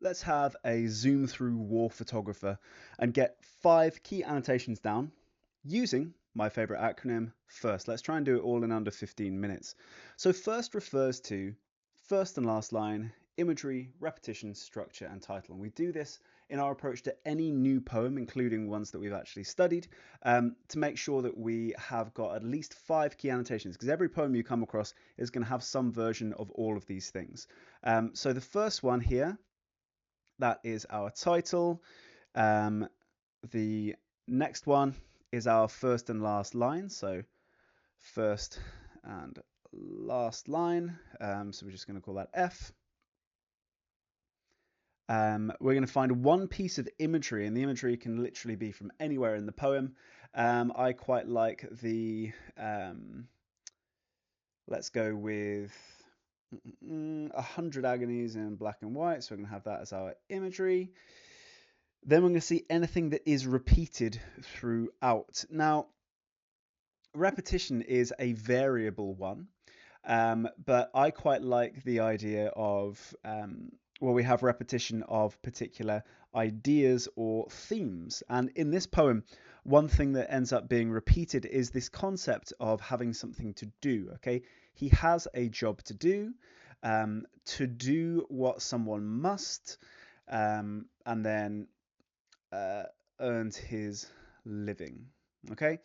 let's have a zoom through war photographer and get 5 key annotations down using my favorite acronym, FIRST. Let's try and do it all in under 15 minutes. So FIRST refers to first and last line, imagery, repetition, structure, and title. And we do this in our approach to any new poem, including ones that we've actually studied, to make sure that we have got at least 5 key annotations, because every poem you come across is going to have some version of all of these things. So the first one here, that is our title. The next one is our first and last line. So first and last line. So we're just going to call that F. We're going to find one piece of imagery, and the imagery can literally be from anywhere in the poem. I quite like the, let's go with 100 agonies in black and white. So we're going to have that as our imagery. Then we're going to see anything that is repeated throughout. Now, repetition is a variable one, but I quite like the idea of, well, we have repetition of particular ideas or themes. And in this poem, one thing that ends up being repeated is this concept of having something to do, okay? He has a job to do what someone must, and then earned his living. Okay,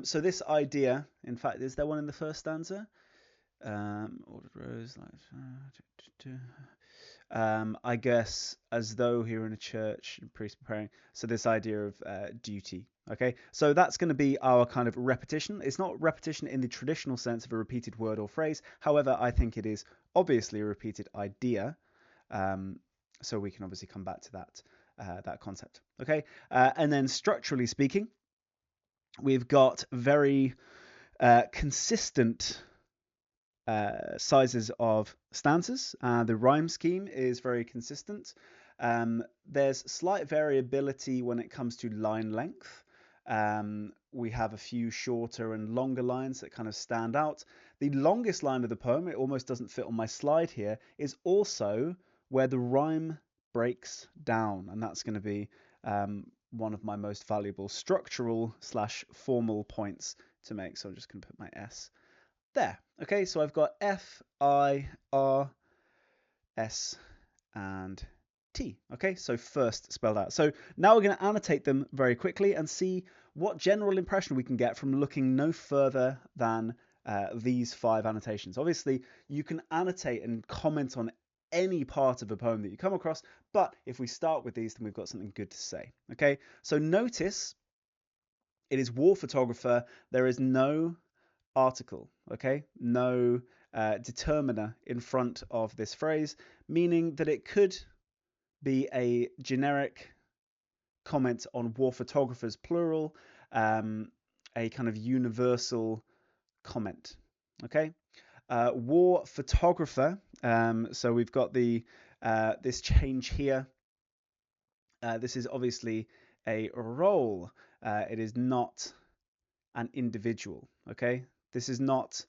so this idea, in fact, is there one in the first stanza? Ordered rose, I guess, as though he were in a church, priest praying. So this idea of duty. Okay, so that's going to be our kind of repetition. It's not repetition in the traditional sense of a repeated word or phrase. However, I think it is obviously a repeated idea. So we can obviously come back to that concept. Okay, and then structurally speaking, we've got very consistent sizes of stanzas. The rhyme scheme is very consistent. There's slight variability when it comes to line length. We have a few shorter and longer lines that kind of stand out. The longest line of the poem, it almost doesn't fit on my slide here, is also where the rhyme breaks down, and that's going to be one of my most valuable structural / formal points to make. So I'm just going to put my S there. Okay, so I've got F, I, R, S, and T. Okay, so first spelled out. So now we're going to annotate them very quickly and see what general impression we can get from looking no further than these 5 annotations. Obviously, you can annotate and comment on any part of a poem that you come across, but if we start with these, then we've got something good to say. Okay, so notice it is war photographer. There is no article, okay, no determiner in front of this phrase, meaning that it could be a generic comment on war photographers plural, a kind of universal comment. Okay, war photographer. So we've got the this change here. This is obviously a role. It is not an individual. Okay, this is not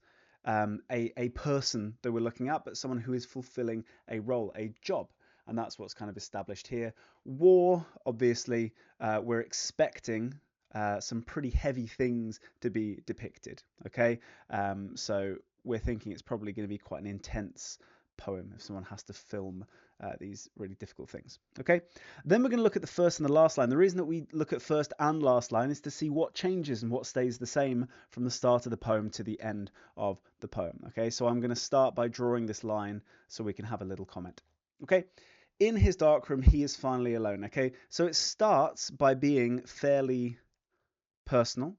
a person that we're looking at, but someone who is fulfilling a role, a job. And that's what's kind of established here. War, obviously, we're expecting some pretty heavy things to be depicted. Okay, so we're thinking it's probably going to be quite an intense poem if someone has to film these really difficult things. Okay, then we're going to look at the first and the last line. The reason that we look at first and last line is to see what changes and what stays the same from the start of the poem to the end of the poem. Okay, so I'm going to start by drawing this line so we can have a little comment. Okay, in his darkroom, he is finally alone. Okay, so it starts by being fairly personal.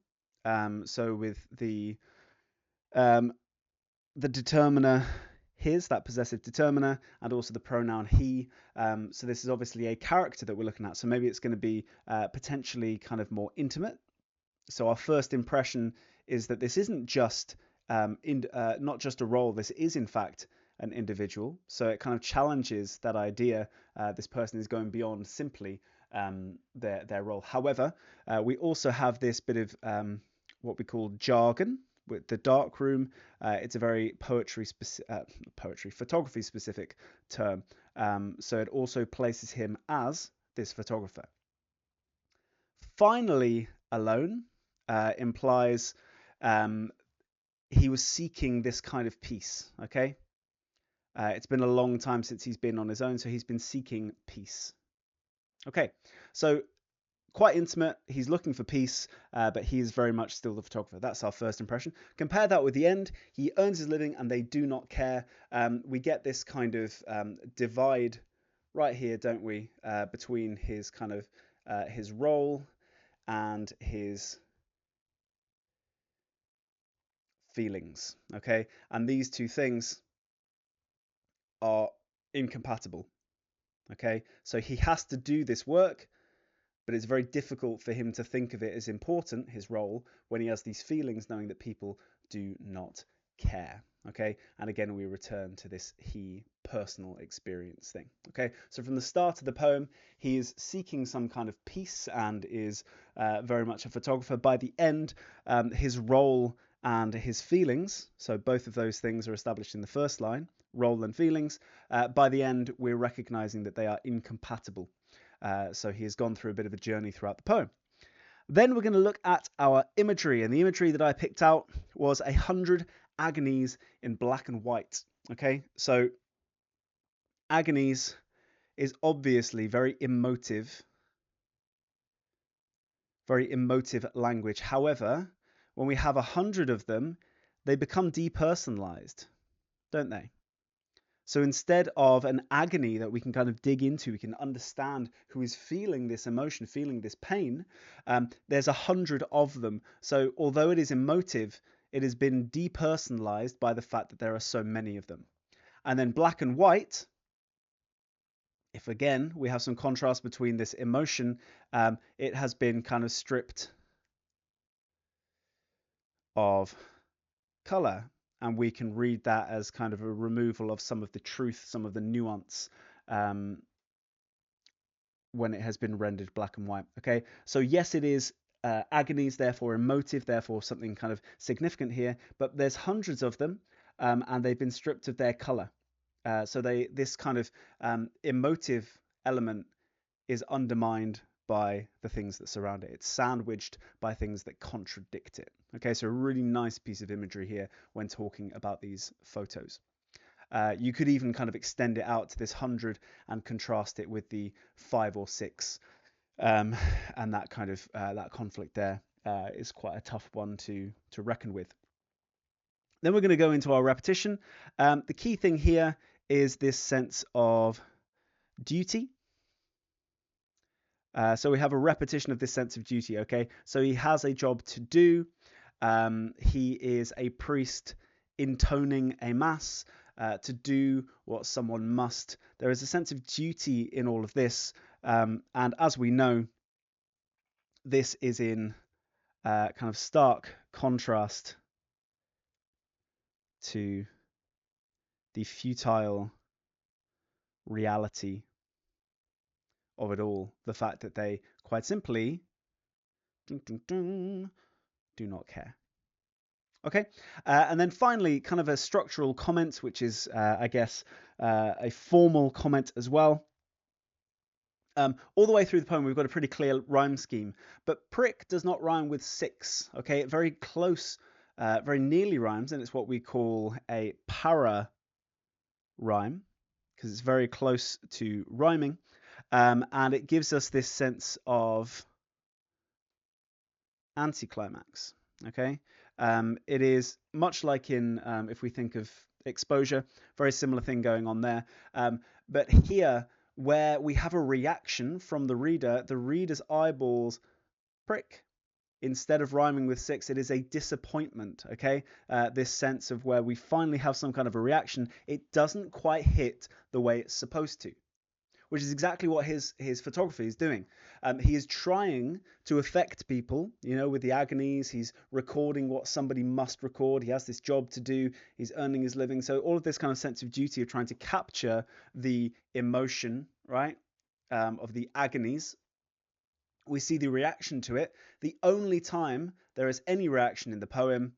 So with the determiner his, that possessive determiner, and also the pronoun he. So this is obviously a character that we're looking at. So maybe it's going to be potentially kind of more intimate. So our first impression is that this isn't just not just a role. This is in fact an individual. So it kind of challenges that idea. This person is going beyond simply their role. However, we also have this bit of what we call jargon with the darkroom. It's a very photography specific term. So it also places him as this photographer. Finally, alone implies he was seeking this kind of peace. Okay, it's been a long time since he's been on his own, so he's been seeking peace. Okay, so quite intimate. He's looking for peace, but he is very much still the photographer. That's our first impression. Compare that with the end. He earns his living and they do not care. We get this kind of divide right here, don't we, between his kind of his role and his feelings. Okay, and these two things are incompatible. Okay, so he has to do this work, but it's very difficult for him to think of it as important, his role, when he has these feelings knowing that people do not care. Okay, and again we return to this he personal experience thing. Okay, so from the start of the poem he is seeking some kind of peace and is very much a photographer. By the end, his role and his feelings, so both of those things are established in the first line, role and feelings. By the end we're recognizing that they are incompatible. So he has gone through a bit of a journey throughout the poem. Then we're going to look at our imagery, and the imagery that I picked out was 100 agonies in black and white. Okay, so agonies is obviously very emotive language. However, when we have 100 of them, they become depersonalized, don't they? So instead of an agony that we can kind of dig into, we can understand who is feeling this emotion, feeling this pain, there's 100 of them. So although it is emotive, it has been depersonalized by the fact that there are so many of them. And then black and white, if again we have some contrast between this emotion, it has been kind of stripped of color. And we can read that as kind of a removal of some of the truth, some of the nuance, when it has been rendered black and white. Okay, so yes, it is agonies, therefore emotive, therefore something kind of significant here, but there's hundreds of them, and they've been stripped of their color. So this kind of emotive element is undermined by the things that surround it. It's sandwiched by things that contradict it. Okay, so a really nice piece of imagery here when talking about these photos. You could even kind of extend it out to this 100 and contrast it with the 5 or 6, and that kind of that conflict there is quite a tough one to reckon with. Then we're going to go into our repetition. The key thing here is this sense of duty. So we have a repetition of this sense of duty. Okay, so he has a job to do. He is a priest intoning a mass. To do what someone must. There is a sense of duty in all of this, and as we know, this is in kind of stark contrast to the futile reality of it all. The fact that they quite simply do not care. Okay, and then finally, kind of a structural comment, which is, I guess, a formal comment as well. All the way through the poem, we've got a pretty clear rhyme scheme, but prick does not rhyme with 6. Okay, very close, very nearly rhymes, and it's what we call a para rhyme because it's very close to rhyming, and it gives us this sense of anticlimax. Okay, it is much like in if we think of exposure, very similar thing going on there, but here where we have a reaction from the reader's eyeballs prick. Instead of rhyming with 6, it is a disappointment. Okay, this sense of where we finally have some kind of a reaction. It doesn't quite hit the way it's supposed to, which is exactly what his photography is doing. He is trying to affect people, with the agonies. He's recording what somebody must record. He has this job to do. He's earning his living. So all of this kind of sense of duty of trying to capture the emotion, right, of the agonies. We see the reaction to it. The only time there is any reaction in the poem,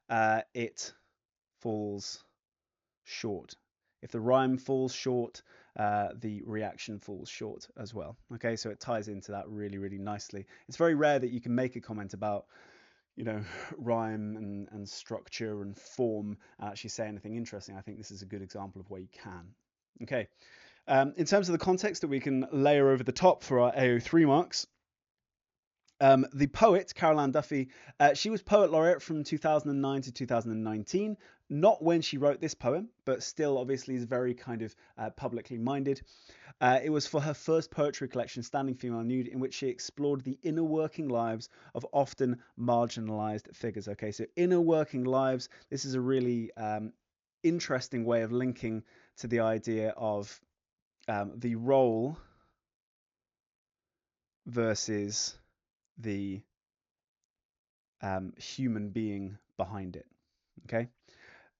it falls short. If the rhyme falls short, the reaction falls short as well. Okay, so it ties into that really, really nicely. It's very rare that you can make a comment about, rhyme and structure and form and actually say anything interesting. I think this is a good example of where you can. Okay, in terms of the context that we can layer over the top for our AO3 marks, the poet, Carol Ann Duffy, she was Poet Laureate from 2009 to 2019. Not when she wrote this poem, but still obviously is very kind of publicly minded. It was for her first poetry collection, Standing Female Nude, in which she explored the inner working lives of often marginalized figures. Okay, so inner working lives. This is a really interesting way of linking to the idea of the role versus the human being behind it. Okay.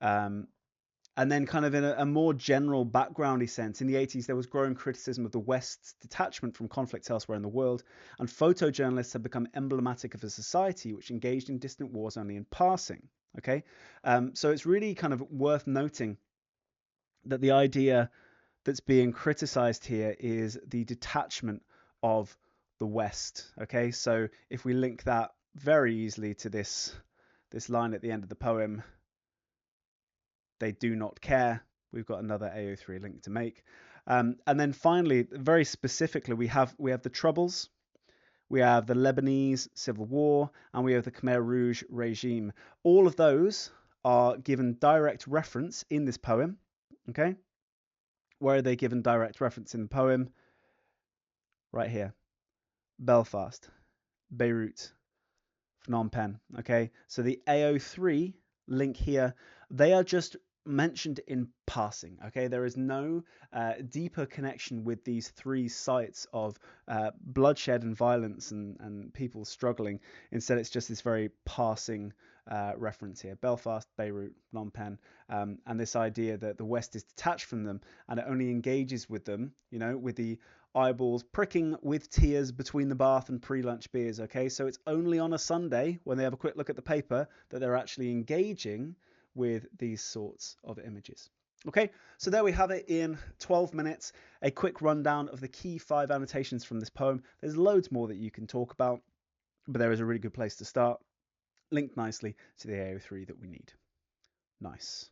Um, and then, kind of in a more general backgroundy sense, in the 80s, there was growing criticism of the West's detachment from conflicts elsewhere in the world, and photojournalists had become emblematic of a society which engaged in distant wars only in passing. Okay. So it's really kind of worth noting that the idea that's being criticized here is the detachment of the West. Okay, so if we link that very easily to this line at the end of the poem, they do not care. We've got another AO3 link to make. And then finally, very specifically, we have the Troubles, we have the Lebanese Civil War, and we have the Khmer Rouge regime. All of those are given direct reference in this poem. Okay, where are they given direct reference in the poem? Right here. Belfast, Beirut, Phnom Penh. Okay, so the AO3 link here, they are just mentioned in passing. Okay, there is no deeper connection with these three sites of bloodshed and violence and people struggling. Instead, it's just this very passing reference here: Belfast, Beirut, Phnom Penh, and this idea that the West is detached from them and it only engages with them, with the eyeballs pricking with tears between the bath and pre-lunch beers. Okay, so it's only on a Sunday when they have a quick look at the paper that they're actually engaging with these sorts of images. Okay, so there we have it in 12 minutes, a quick rundown of the key 5 annotations from this poem. There's loads more that you can talk about, but there is a really good place to start, linked nicely to the AO3 that we need. Nice.